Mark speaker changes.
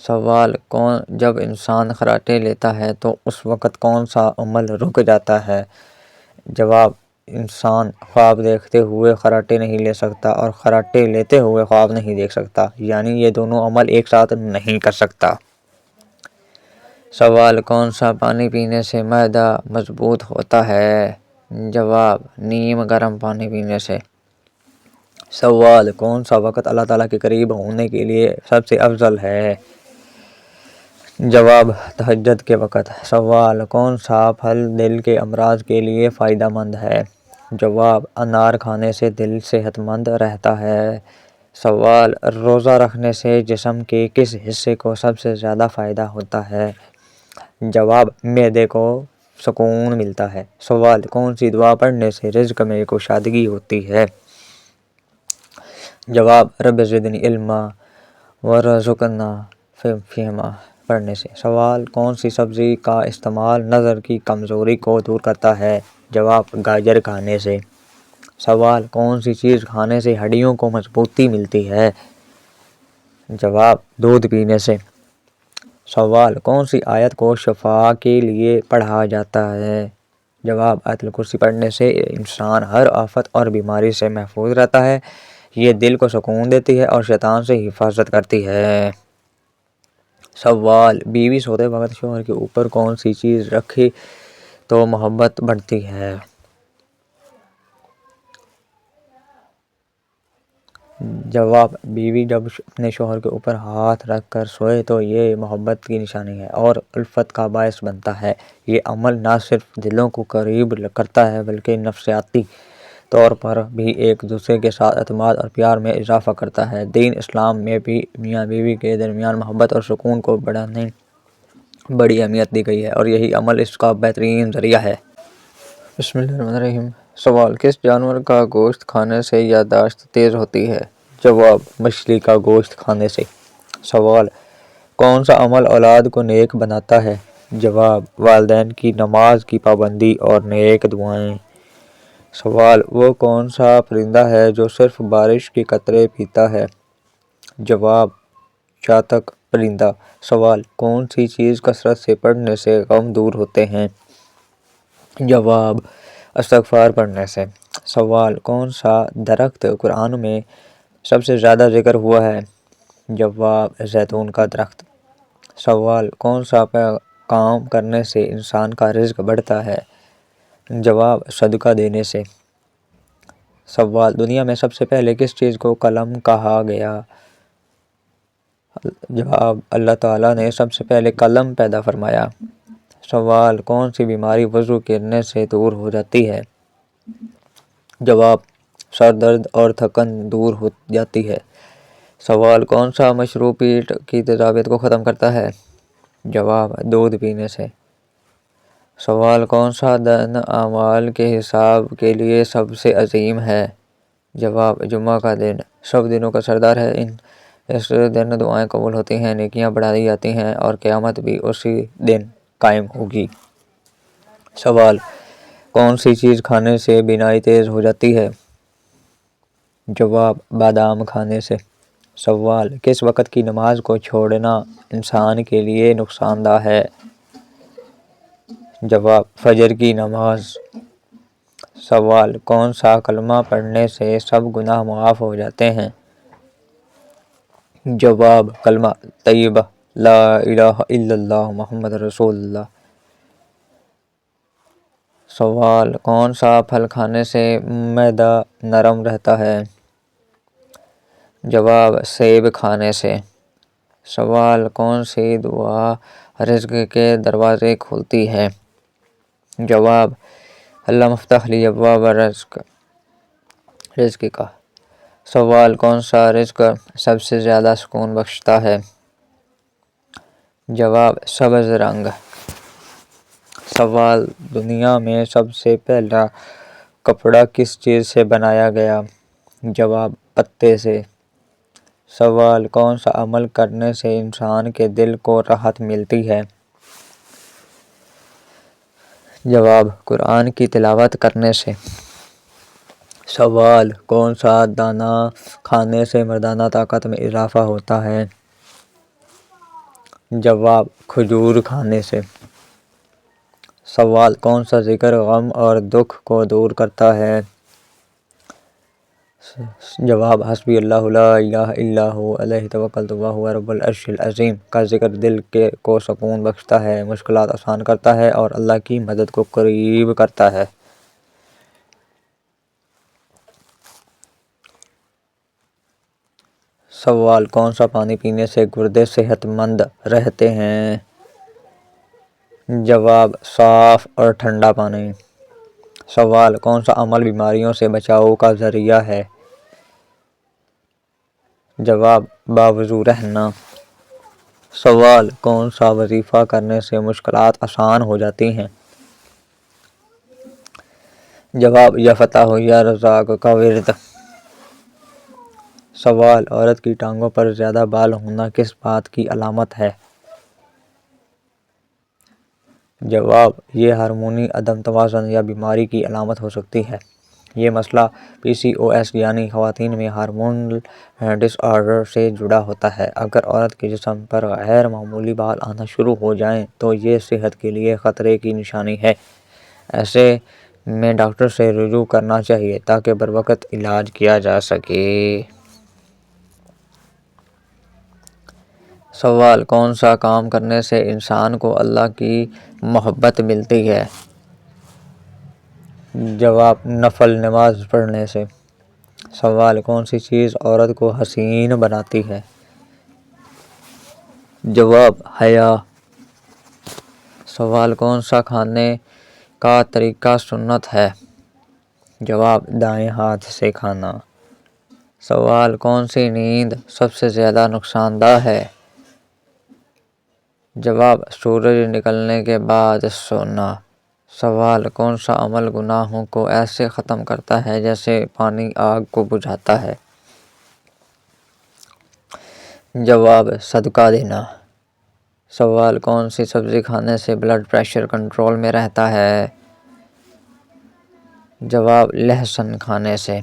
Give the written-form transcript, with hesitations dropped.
Speaker 1: سوال جب انسان خراٹے لیتا ہے تو اس وقت کون سا عمل رک جاتا ہے؟ جواب: انسان خواب دیکھتے ہوئے خراٹے نہیں لے سکتا اور خراٹے لیتے ہوئے خواب نہیں دیکھ سکتا، یعنی یہ دونوں عمل ایک ساتھ نہیں کر سکتا۔ سوال: کون سا پانی پینے سے معدہ مضبوط ہوتا ہے؟ جواب: نیم گرم پانی پینے سے۔ سوال: کون سا وقت اللہ تعالیٰ کے قریب ہونے کے لیے سب سے افضل ہے؟ جواب: تہجد کے وقت۔ سوال: کون سا پھل دل کے امراض کے لیے فائدہ مند ہے؟ جواب: انار کھانے سے دل صحت مند رہتا ہے۔ سوال: روزہ رکھنے سے جسم کے کس حصے کو سب سے زیادہ فائدہ ہوتا ہے؟ جواب: معدے کو سکون ملتا ہے۔ سوال: کون سی دعا پڑھنے سے رزق میں کشادگی ہوتی ہے؟ جواب: رب زدنی علما ورزقنا فہما پڑھنے سے۔ سوال: کون سی سبزی کا استعمال نظر کی کمزوری کو دور کرتا ہے؟ جواب: گاجر کھانے سے۔ سوال: کون سی چیز کھانے سے ہڈیوں کو مضبوطی ملتی ہے؟ جواب: دودھ پینے سے۔ سوال: کون سی آیت کو شفا کے لیے پڑھا جاتا ہے؟ جواب: آیت الکرسی پڑھنے سے انسان ہر آفت اور بیماری سے محفوظ رہتا ہے۔ یہ دل کو سکون دیتی ہے اور شیطان سے حفاظت کرتی ہے۔ سوال: بیوی سوتے وقت شوہر کے اوپر کون سی چیز رکھے تو محبت بڑھتی ہے؟ جواب: بیوی جب اپنے شوہر کے اوپر ہاتھ رکھ کر سوئے تو یہ محبت کی نشانی ہے اور الفت کا باعث بنتا ہے۔ یہ عمل نہ صرف دلوں کو قریب کرتا ہے بلکہ نفسیاتی طور پر بھی ایک دوسرے کے ساتھ اعتماد اور پیار میں اضافہ کرتا ہے۔ دین اسلام میں بھی میاں بیوی کے درمیان محبت اور سکون کو بڑھانے بڑی اہمیت دی گئی ہے اور یہی عمل اس کا بہترین ذریعہ ہے۔ بسم اللہ الرحمن الرحیم۔ سوال: کس جانور کا گوشت کھانے سے یادداشت تیز ہوتی ہے؟ جواب: مچھلی کا گوشت کھانے سے۔ سوال: کون سا عمل اولاد کو نیک بناتا ہے؟ جواب: والدین کی نماز کی پابندی اور نیک دعائیں۔ سوال: وہ کون سا پرندہ ہے جو صرف بارش کے قطرے پیتا ہے؟ جواب: چاتک پرندہ۔ سوال: کون سی چیز کثرت سے پڑھنے سے غم دور ہوتے ہیں؟ جواب: استغفار پڑھنے سے۔ سوال: کون سا درخت قرآن میں سب سے زیادہ ذکر ہوا ہے؟ جواب: زیتون کا درخت۔ سوال: کون سا کام کرنے سے انسان کا رزق بڑھتا ہے؟ جواب: صدقہ دینے سے۔ سوال: دنیا میں سب سے پہلے کس چیز کو قلم کہا گیا؟ جواب: اللہ تعالیٰ نے سب سے پہلے قلم پیدا فرمایا۔ سوال: کون سی بیماری وضو کرنے سے دور ہو جاتی ہے؟ جواب: سر درد اور تھکن دور ہو جاتی ہے۔ سوال: کون سا مشروب پیٹ کی تیزابیت کو ختم کرتا ہے؟ جواب: دودھ پینے سے۔ سوال: کون سا دن اعمال کے حساب کے لیے سب سے عظیم ہے؟ جواب: جمعہ کا دن سب دنوں کا سردار ہے۔ اس دن دعائیں قبول ہوتی ہیں، نیکیاں بڑھائی جاتی ہیں اور قیامت بھی اسی دن قائم ہوگی۔ سوال: کون سی چیز کھانے سے بینائی تیز ہو جاتی ہے؟ جواب: بادام کھانے سے۔ سوال: کس وقت کی نماز کو چھوڑنا انسان کے لیے نقصان دہ ہے؟ جواب: فجر کی نماز۔ سوال: کون سا کلمہ پڑھنے سے سب گناہ معاف ہو جاتے ہیں؟ جواب: کلمہ طیبہ لا الہ الا اللہ محمد رسول اللہ۔ سوال: کون سا پھل کھانے سے معدہ نرم رہتا ہے؟ جواب: سیب کھانے سے۔ سوال: کون سی دعا رزق کے دروازے کھولتی ہے؟ جواب: اللہم افتح لی ابواب رزق کا۔ سوال: کون سا رزق سب سے زیادہ سکون بخشتا ہے؟ جواب: سبز رنگ۔ سوال: دنیا میں سب سے پہلا کپڑا کس چیز سے بنایا گیا؟ جواب: پتے سے۔ سوال: کون سا عمل کرنے سے انسان کے دل کو راحت ملتی ہے؟ جواب: قرآن کی تلاوت کرنے سے۔ سوال: کون سا دانہ کھانے سے مردانہ طاقت میں اضافہ ہوتا ہے؟ جواب کھجور کھانے سے۔ سوال کون سا ذکر غم اور دکھ کو دور کرتا ہے؟ جواب حسبی اللہ لا الہ الا ہو علیہ توکلت وہو رب العرش العظیم کا ذکر دل کو سکون بخشتا ہے، مشکلات آسان کرتا ہے اور اللہ کی مدد کو قریب کرتا ہے۔ سوال کون سا پانی پینے سے گردے صحت مند رہتے ہیں؟ جواب صاف اور ٹھنڈا پانی۔ سوال کون سا عمل بیماریوں سے بچاؤ کا ذریعہ ہے؟ جواب باوضو رہنا۔ سوال کون سا وظیفہ کرنے سے مشکلات آسان ہو جاتی ہیں؟ جواب یا فتح یا رزاق کا ورد۔ سوال عورت کی ٹانگوں پر زیادہ بال ہونا کس بات کی علامت ہے؟ جواب یہ ہارمونی عدم توازن یا بیماری کی علامت ہو سکتی ہے۔ یہ مسئلہ PCOS یعنی خواتین میں ہارمونل ڈس آرڈر سے جڑا ہوتا ہے۔ اگر عورت کے جسم پر غیر معمولی بال آنا شروع ہو جائیں تو یہ صحت کے لیے خطرے کی نشانی ہے۔ ایسے میں ڈاکٹر سے رجوع کرنا چاہیے تاکہ بروقت علاج کیا جا سکے۔ سوال کون سا کام کرنے سے انسان کو اللہ کی محبت ملتی ہے؟ جواب نفل نماز پڑھنے سے۔ سوال کون سی چیز عورت کو حسین بناتی ہے؟ جواب حیا۔ سوال کون سا کھانے کا طریقہ سنت ہے؟ جواب دائیں ہاتھ سے کھانا۔ سوال کون سی نیند سب سے زیادہ نقصان دہ ہے؟ جواب سورج نکلنے کے بعد سونا۔ سوال کون سا عمل گناہوں کو ایسے ختم کرتا ہے جیسے پانی آگ کو بجھاتا ہے؟ جواب صدقہ دینا۔ سوال کون سی سبزی کھانے سے بلڈ پریشر کنٹرول میں رہتا ہے؟ جواب لہسن کھانے سے۔